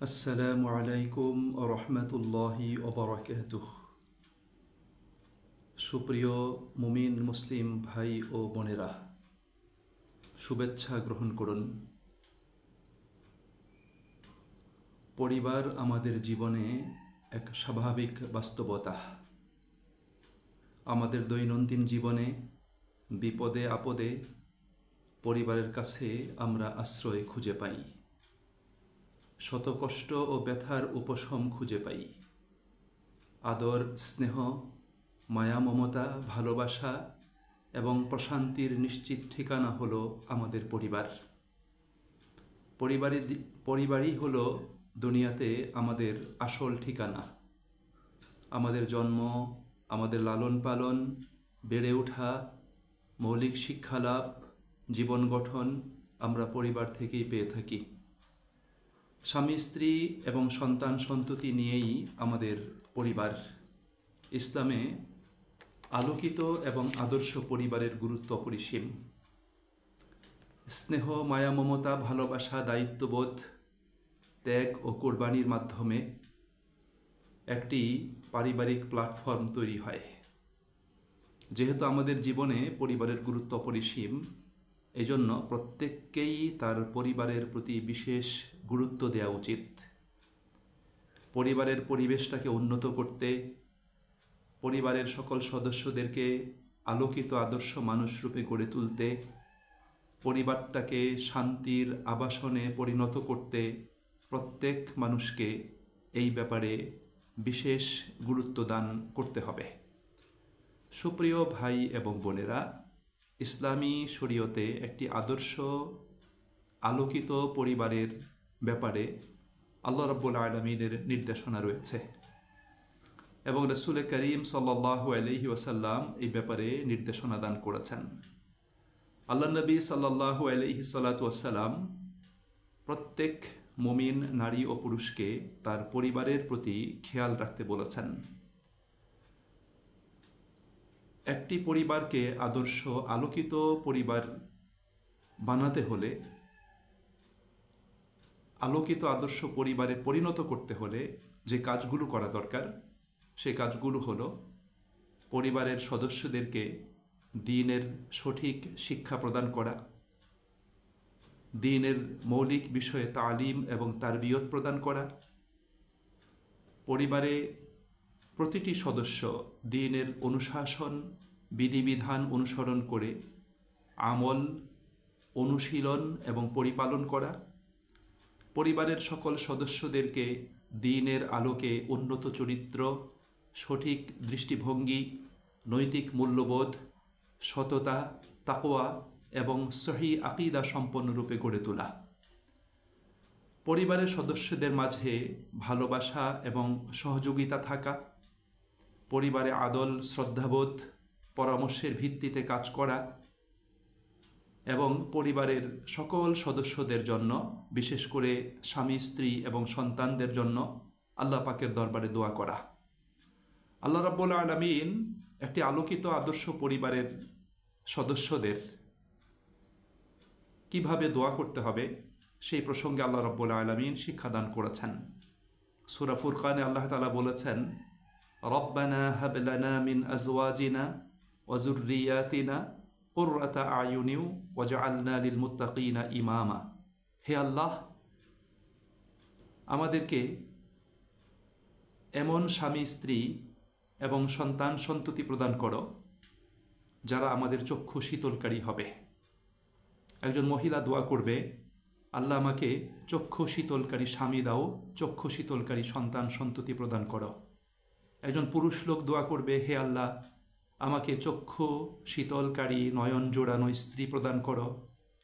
আসসালামু আলাইকুম ওয়া রাহমাতুল্লাহি ওয়া বারাকাতুহু। সুপ্রিয় মুমিন মুসলিম ভাই ও বোনেরা, শুভেচ্ছা গ্রহণ করুন। পরিবার আমাদের জীবনে এক স্বাভাবিক বাস্তবতা। আমাদের দৈনন্দিন জীবনে বিপদে আপদে পরিবারের কাছে আমরা আশ্রয় খুঁজে পাই, শত কষ্ট ও ব্যথার উপশম খুঁজে পাই। আদর, স্নেহ, মায়া, মমতা, ভালোবাসা এবং প্রশান্তির নিশ্চিত ঠিকানা হলো আমাদের পরিবার। পরিবারই হলো দুনিয়াতে আমাদের আসল ঠিকানা। আমাদের জন্ম, আমাদের লালন পালন, বেড়ে ওঠা, মৌলিক শিক্ষালাভ, জীবন গঠন আমরা পরিবার থেকেই পেয়ে থাকি। স্বামী স্ত্রী এবং সন্তান সন্ততি নিয়েই আমাদের পরিবার। ইসলামে আলোকিত এবং আদর্শ পরিবারের গুরুত্ব অপরিসীম। স্নেহ, মায়া, মমতা, ভালোবাসা, দায়িত্ববোধ, ত্যাগ ও কোরবানির মাধ্যমে একটি পারিবারিক প্ল্যাটফর্ম তৈরি হয়। যেহেতু আমাদের জীবনে পরিবারের গুরুত্ব অপরিসীম, এজন্য প্রত্যেককেই তার পরিবারের প্রতি বিশেষ গুরুত্ব দেওয়া উচিত। পরিবারের পরিবেশটাকে উন্নত করতে, পরিবারের সকল সদস্যদেরকে আলোকিত আদর্শ মানুষরূপে গড়ে তুলতে, পরিবারটাকে শান্তির আবাসনে পরিণত করতে প্রত্যেক মানুষকে এই ব্যাপারে বিশেষ গুরুত্ব দান করতে হবে। সুপ্রিয় ভাই এবং বোনেরা, ইসলামী শরীয়তে একটি আদর্শ আলোকিত পরিবারের ব্যাপারে আল্লাহ রাব্বুল আলামিনের নির্দেশনা রয়েছে এবং রাসূল করিম সাল্লাল্লাহু আলাইহি ওয়াসাল্লাম এই ব্যাপারে নির্দেশনা দান করেছেন। আল্লাহ নবী সাল্লাল্লাহু আলাইহি সাল্লাতু ওয়াসাল্লাম প্রত্যেক মুমিন নারী ও পুরুষকে তার পরিবারের প্রতি খেয়াল রাখতে বলেছেন। একটি পরিবারকে আদর্শ আলোকিত পরিবার বানাতে হলে, আলোকিত আদর্শ পরিবারে পরিণত করতে হলে যে কাজগুলো করা দরকার, সে কাজগুলো হলো পরিবারের সদস্যদেরকে দ্বীনের সঠিক শিক্ষা প্রদান করা, দ্বীনের মৌলিক বিষয়ে তালিম এবং তারবিয়ত প্রদান করা, পরিবারে প্রতিটি সদস্য দ্বীনের অনুশাসন বিধিবিধান অনুসরণ করে আমল, অনুশীলন এবং পরিপালন করা, পরিবারের সকল সদস্যদেরকে দ্বীনের আলোকে উন্নত চরিত্র, সঠিক দৃষ্টিভঙ্গি, নৈতিক মূল্যবোধ, সততা, তাকওয়া এবং সহি আকীদা সম্পন্নরূপে গড়ে তোলা, পরিবারের সদস্যদের মাঝে ভালোবাসা এবং সহযোগিতা থাকা, পরিবারে আদল, শ্রদ্ধাবোধ, পরামর্শের ভিত্তিতে কাজ করা এবং পরিবারের সকল সদস্যদের জন্য, বিশেষ করে স্বামী স্ত্রী এবং সন্তানদের জন্য আল্লাহ পাকের দরবারে দোয়া করা। আল্লাহ রাব্বুল আলামিন একটি আলোকিত আদর্শ পরিবারের সদস্যদের কিভাবে দোয়া করতে হবে সেই প্রসঙ্গে আল্লাহ রাব্বুল আলামিন শিক্ষাদান করেছেন। সূরা ফুরকানে আল্লাহ তাআলা বলেছেন, রব্বানা হাব লানা মিন আজওয়াজিনা ওয়া যুররিয়াতিনা কুররাতা আয়ুনিন ওয়াজআলনা লিল মুত্তাকিনা ইমামা। হে আল্লাহ, আমাদেরকে এমন স্বামী স্ত্রী এবং সন্তান সন্ততি প্রদান করো যারা আমাদের চক্ষু শীতলকারী হবে। একজন মহিলা দোয়া করবে, আল্লাহ আমাকে চক্ষু শীতলকারী স্বামী দাও, চক্ষু শীতলকারী সন্তান সন্ততি প্রদান করো। একজন পুরুষ লোক দোয়া করবে, হে আল্লাহ, আমাকে চক্ষু শীতলকারী নয়ন জোড়ানো স্ত্রী প্রদান করো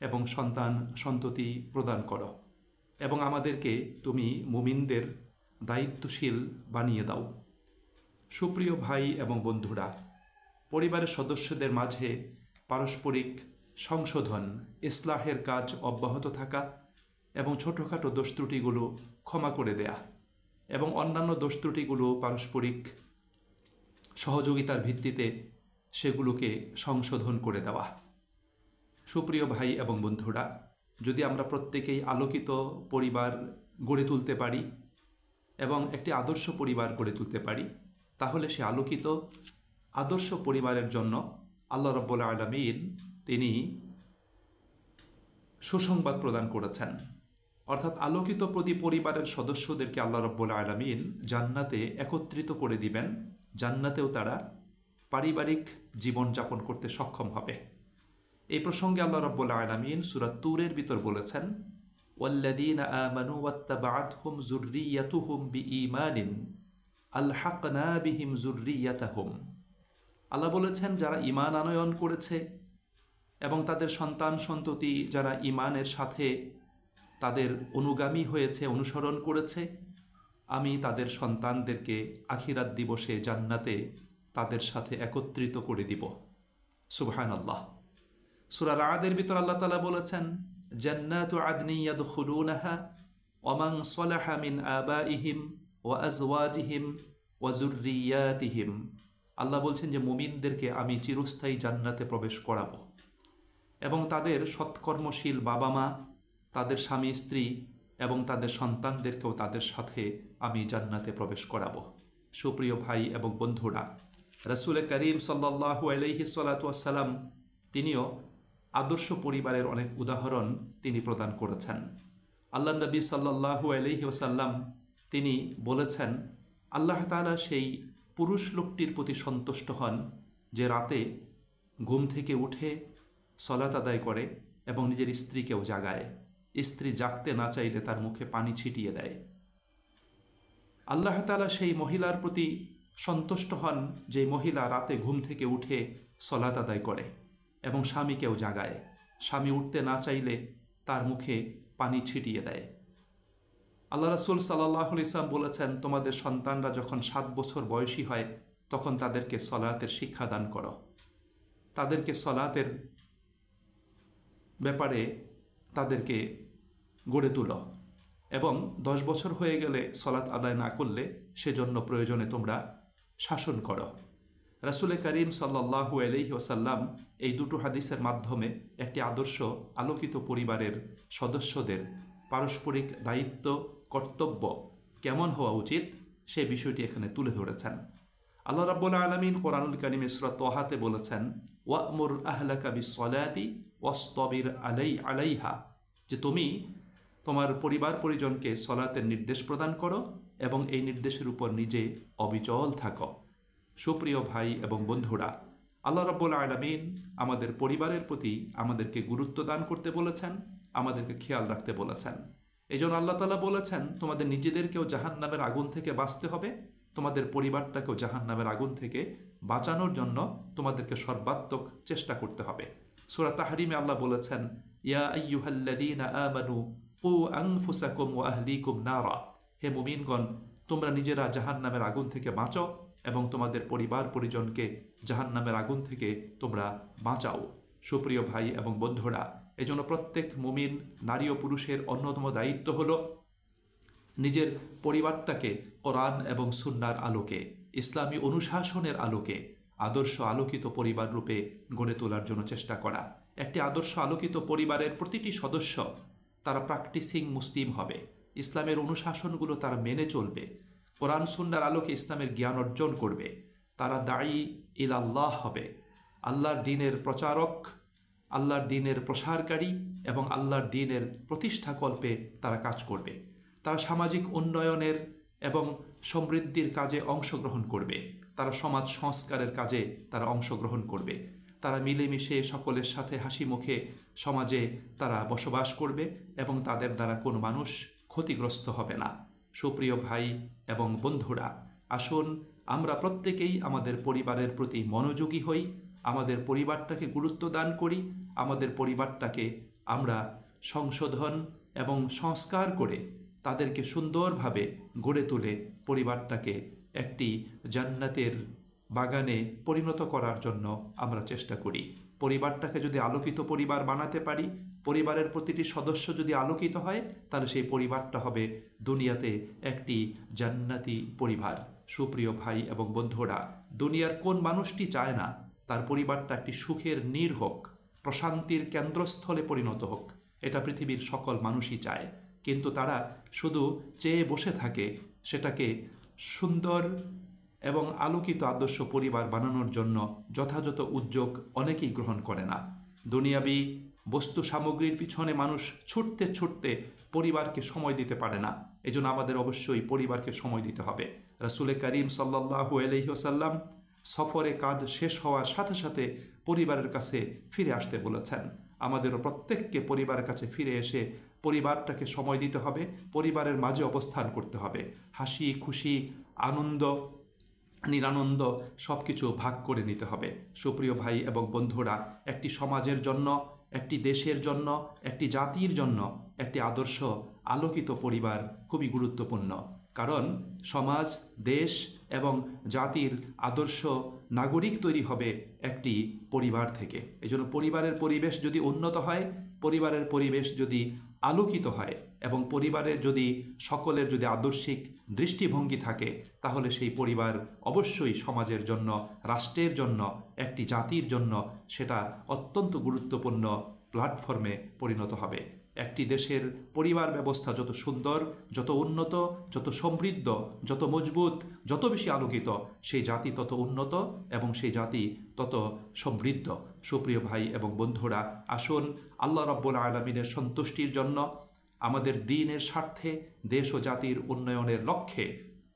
এবং সন্তান সন্ততি প্রদান করো এবং আমাদেরকে তুমি মুমিনদের দায়িত্বশীল বানিয়ে দাও। সুপ্রিয় ভাই এবং বন্ধুরা, পরিবারের সদস্যদের মাঝে পারস্পরিক সংশোধন, ইসলাহের কাজ অব্যাহত থাকা এবং ছোটোখাটো দোষ ত্রুটিগুলো ক্ষমা করে দেয়া এবং অন্যান্য দোষ ত্রুটিগুলো পারস্পরিক সহযোগিতার ভিত্তিতে সেগুলোকে সংশোধন করে দেওয়া। সুপ্রিয় ভাই এবং বন্ধুরা, যদি আমরা প্রত্যেকেই আলোকিত পরিবার গড়ে তুলতে পারি এবং একটি আদর্শ পরিবার গড়ে তুলতে পারি, তাহলে সে আলোকিত আদর্শ পরিবারের জন্য আল্লাহ রাব্বুল আলামিন তিনি সুসংবাদ প্রদান করেছেন। অর্থাৎ আলোকিত প্রতি পরিবারের সদস্যদেরকে আল্লাহ রাব্বুল আলামিন জান্নাতে একত্রিত করে দিবেন, জান্নাতেও তারা পারিবারিক জীবনযাপন করতে সক্ষম হবে। এই প্রসঙ্গে আল্লাহ রাব্বুল আলামিন সূরা তুরের ভিতর বলেছেন, ওয়াল্লাযীনা আমানু ওয়াত্তাবাআতহুম যুররিয়্যাতুহুম বিঈমানিন আলহাকনা বিহিম যুররিয়্যাতাহুম। আল্লাহ বলেছেন, যারা ঈমান আনয়ন করেছে এবং তাদের সন্তান সন্ততি যারা ঈমানের সাথে তাদের অনুগামী হয়েছে, অনুসরণ করেছে, আমি তাদের সন্তানদেরকে আখিরাত দিবসে জান্নাতে তাদের সাথে একত্রিত করে দিব। সুবহানাল্লাহ। সূরা রা'দের ভিতর আল্লাহ তাআলা বলেছেন, জান্নাতু আদনি ইয়াদখুলুনাহা ওয়া মান সালাহা মিন আবাইহিম ওয়া আজওয়াজিহিম ওয়া যুররিয়াতিহিম। আল্লাহ বলছেন যে মুমিনদেরকে আমি চিরস্থায়ী জান্নাতে প্রবেশ করাবো এবং তাদের সৎকর্মশীল বাবা মা, তাদের স্বামী স্ত্রী এবং তাদের সন্তানদেরকেও তাদের সাথে আমি জান্নাতে প্রবেশ করাবো। সুপ্রিয় ভাই এবং বন্ধুরা, রাসূল করিম সাল্লাল্লাহু আলাইহি সাল্লাতু ওয়াসসালাম তিনিও আদর্শ পরিবারের অনেক উদাহরণ তিনি প্রদান করেছেন। আল্লাহ নবী সাল্লাল্লাহু আলাইহি ওয়াসাল্লাম তিনি বলেছেন, আল্লাহ তাআলা সেই পুরুষ লোকটির প্রতি সন্তুষ্ট হন যে রাতে ঘুম থেকে উঠে সলাত আদায় করে এবং নিজের স্ত্রীকেও জাগায়, স্ত্রী জাগতে না চাইলে তার মুখে পানি ছিটিয়ে দেয়। আল্লাহ তাআলা সেই মহিলার প্রতি সন্তুষ্ট হন যে মহিলা রাতে ঘুম থেকে উঠে সলাত আদায় করে এবং স্বামীকেও জাগায়, স্বামী উঠতে না চাইলে তার মুখে পানি ছিটিয়ে দেয়। আল্লাহ রাসূল সাল্লাল্লাহু আলাইহি ওয়াসাল্লাম বলেছেন, তোমাদের সন্তানরা যখন 7 বছর বয়সী হয় তখন তাদেরকে সলাতের শিক্ষা দান করো, তাদেরকে সলাতের ব্যাপারে তাদেরকে গড়ে তুলো এবং 10 বছর হয়ে গেলে সলাত আদায় না করলে সেজন্য প্রয়োজনে তোমরা শাসন করো। রাসূল করিম সাল্লাল্লাহু আলাইহি ওয়াসাল্লাম এই দুটো হাদিসের মাধ্যমে একটি আদর্শ আলোকিত পরিবারের সদস্যদের পারস্পরিক দায়িত্ব কর্তব্য কেমন হওয়া উচিত সেই বিষয়টি এখানে তুলে ধরেছেন। আল্লাহ রাব্বুল আলামিন কোরআনুল কারীমে সূরা তাহাতে বলেছেন, ওয়া'মুর আহলাকা বিস-সলাতি ওয়াসতাবির আলাইহা, যে তুমি তোমার পরিবার পরিজনকে সলাতের নির্দেশ প্রদান করো এবং এই নির্দেশের উপর নিজে অবিচল থাকো। সুপ্রিয় ভাই এবং বন্ধুরা, আল্লাহ রাব্বুল আলামিন আমাদের পরিবারের প্রতি আমাদেরকে গুরুত্ব দান করতে বলেছেন, আমাদেরকে খেয়াল রাখতে বলেছেন। এই জন্য আল্লাহ তাআলা বলেছেন, তোমাদের নিজেদেরকেও জাহান্নামের আগুন থেকে বাঁচতে হবে, তোমাদের পরিবারটাকেও জাহান্নামের আগুন থেকে বাঁচানোর জন্য তোমাদেরকে সর্বাত্মক চেষ্টা করতে হবে। সূরা তাহরিমে আল্লাহ বলেছেন, ইয়া আইয়ুহাল্লাযীনা আমানু কু আনফুসাকুম ওয়া আহলিকুম নারা, হে মুমিনগণ, তোমরা নিজেরা জাহান্নামের আগুন থেকে বাঁচো এবং তোমাদের পরিবার পরিজনকে জাহান্নামের আগুন থেকে তোমরা বাঁচাও। সুপ্রিয় ভাই এবং বন্ধুরা, এজন্য প্রত্যেক মুমিন নারী ও পুরুষের অন্যতম দায়িত্ব হলো নিজের পরিবারটাকে কোরআন এবং সুন্নাহর আলোকে, ইসলামী অনুশাসনের আলোকে আদর্শ আলোকিত পরিবার রূপে গড়ে তোলার জন্য চেষ্টা করা। একটি আদর্শ আলোকিত পরিবারের প্রতিটি সদস্য তারা প্র্যাকটিসিং মুসলিম হবে, ইসলামের অনুশাসনগুলো তারা মেনে চলবে, কোরআন সুন্নাহর আলোকে ইসলামের জ্ঞান অর্জন করবে, তারা দাঈ ইলাল্লাহ হবে, আল্লাহর দ্বীনের প্রচারক, আল্লাহর দ্বীনের প্রসারকারী এবং আল্লাহর দ্বীনের প্রতিষ্ঠাকল্পে তারা কাজ করবে। তারা সামাজিক উন্নয়নের এবং সমৃদ্ধির কাজে অংশগ্রহণ করবে, তারা সমাজ সংস্কারের কাজে তারা অংশগ্রহণ করবে, তারা মিলেমিশে সকলের সাথে হাসি মুখে সমাজে তারা বসবাস করবে এবং তাদের দ্বারা কোনো মানুষ ক্ষতিগ্রস্ত হবে না। সুপ্রিয় ভাই এবং বন্ধুরা, আসুন আমরা প্রত্যেকেই আমাদের পরিবারের প্রতি মনোযোগী হই, আমাদের পরিবারটাকে গুরুত্ব দান করি, আমাদের পরিবারটাকে আমরা সংশোধন এবং সংস্কার করে তাদেরকে সুন্দরভাবে গড়ে তুলে পরিবারটাকে একটি জান্নাতের বাগানে পরিণত করার জন্য আমরা চেষ্টা করি। পরিবারটাকে যদি আলোকিত পরিবার বানাতে পারি, পরিবারের প্রতিটি সদস্য যদি আলোকিত হয়, তাহলে সেই পরিবারটা হবে দুনিয়াতে একটি জান্নাতি পরিবার। সুপ্রিয় ভাই এবং বন্ধুরা, দুনিয়ার কোন মানুষটি চায় না তার পরিবারটা একটি সুখের নীড় হোক, প্রশান্তির কেন্দ্রস্থলে পরিণত হোক? এটা পৃথিবীর সকল মানুষই চায়। কিন্তু তারা শুধু চেয়ে বসে থাকে সেটাকে সুন্দর এবং আলোকিত আদর্শ পরিবার বানানোর জন্য যথাযথ উদ্যোগ অনেকেই গ্রহণ করে না। দুনিয়াবি বস্তু সামগ্রীর পিছনে মানুষ ছুটতে ছুটতে পরিবারকে সময় দিতে পারে না। এজন্য আমাদের অবশ্যই পরিবারকে সময় দিতে হবে। রাসূল করিম সাল্লাল্লাহু আলাইহি ওয়াসাল্লাম সফরে কাজ শেষ হওয়ার সাথে সাথে পরিবারের কাছে ফিরে আসতে বলেছেন। আমাদেরও প্রত্যেককে পরিবারের কাছে ফিরে এসে পরিবারটাকে সময় দিতে হবে, পরিবারের মাঝে অবস্থান করতে হবে। হাসি খুশি আনন্দ নিরানন্দ সব কিছু ভাগ করে নিতে হবে। সুপ্রিয় ভাই এবং বন্ধুরা, একটি সমাজের জন্য, একটি দেশের জন্য, একটি জাতির জন্য একটি আদর্শ আলোকিত পরিবার খুবই গুরুত্বপূর্ণ। কারণ সমাজ, দেশ এবং জাতির আদর্শ নাগরিক তৈরি হবে একটি পরিবার থেকে। এজন্য পরিবারের পরিবেশ যদি উন্নত হয়, পরিবারের পরিবেশ যদি আলোকিত হয় এবং পরিবারের যদি সকলের যদি আদর্শিক দৃষ্টিভঙ্গি থাকে, তাহলে সেই পরিবার অবশ্যই সমাজের জন্য, রাষ্ট্রের জন্য, একটি জাতির জন্য সেটা অত্যন্ত গুরুত্বপূর্ণ প্ল্যাটফর্মে পরিণত হবে। একটি দেশের পরিবার ব্যবস্থা যত সুন্দর, যত উন্নত, যত সমৃদ্ধ, যত মজবুত, যত বেশি আলোকিত, সেই জাতি তত উন্নত এবং সেই জাতি তত সমৃদ্ধ। সুপ্রিয় ভাই এবং বন্ধুরা, আসুন আল্লাহ রাব্বুল আলামিনের সন্তুষ্টির জন্য, আমাদের দ্বীনের স্বার্থে, দেশ ও জাতির উন্নয়নের লক্ষ্যে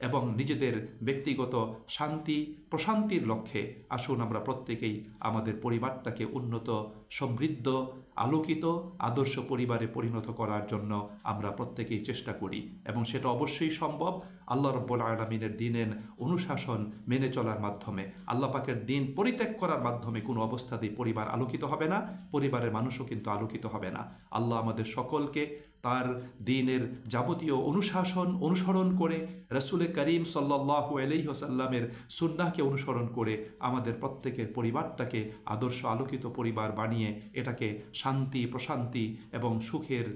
এবং নিজেদের ব্যক্তিগত শান্তি প্রশান্তির লক্ষ্যে আসুন আমরা প্রত্যেকেই আমাদের পরিবারটাকে উন্নত, সমৃদ্ধ, আলোকিত আদর্শ পরিবারে পরিণত করার জন্য আমরা প্রত্যেকেই চেষ্টা করি। এবং সেটা অবশ্যই সম্ভব আল্লাহ রাব্বুল আলামিনের দ্বীনের অনুশাসন মেনে চলার মাধ্যমে। আল্লাহ পাকের দ্বীন পরিত্যাগ করার মাধ্যমে কোনো অবস্থাতেই পরিবার আলোকিত হবে না, পরিবারের মানুষও কিন্তু আলোকিত হবে না। আল্লাহ আমাদের সকলকে তার দ্বীনের যাবতীয় অনুশাসন অনুসরণ করে, রাসূল করিম সাল্লাল্লাহু আলাইহি ওয়াসাল্লামের সুন্নাহকে অনুসরণ করে আমাদের প্রত্যেকের পরিবারটাকে আদর্শ আলোকিত পরিবার বানিয়ে এটাকে শান্তি প্রশান্তি এবং সুখের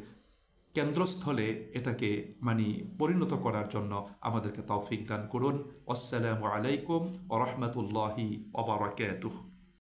কেন্দ্রস্থলে এটাকে পরিণত করার জন্য আমাদেরকে তৌফিক দান করুন। আসসালামু আলাইকুম ওয়া রাহমাতুল্লাহি ওয়া বারাকাতুহু।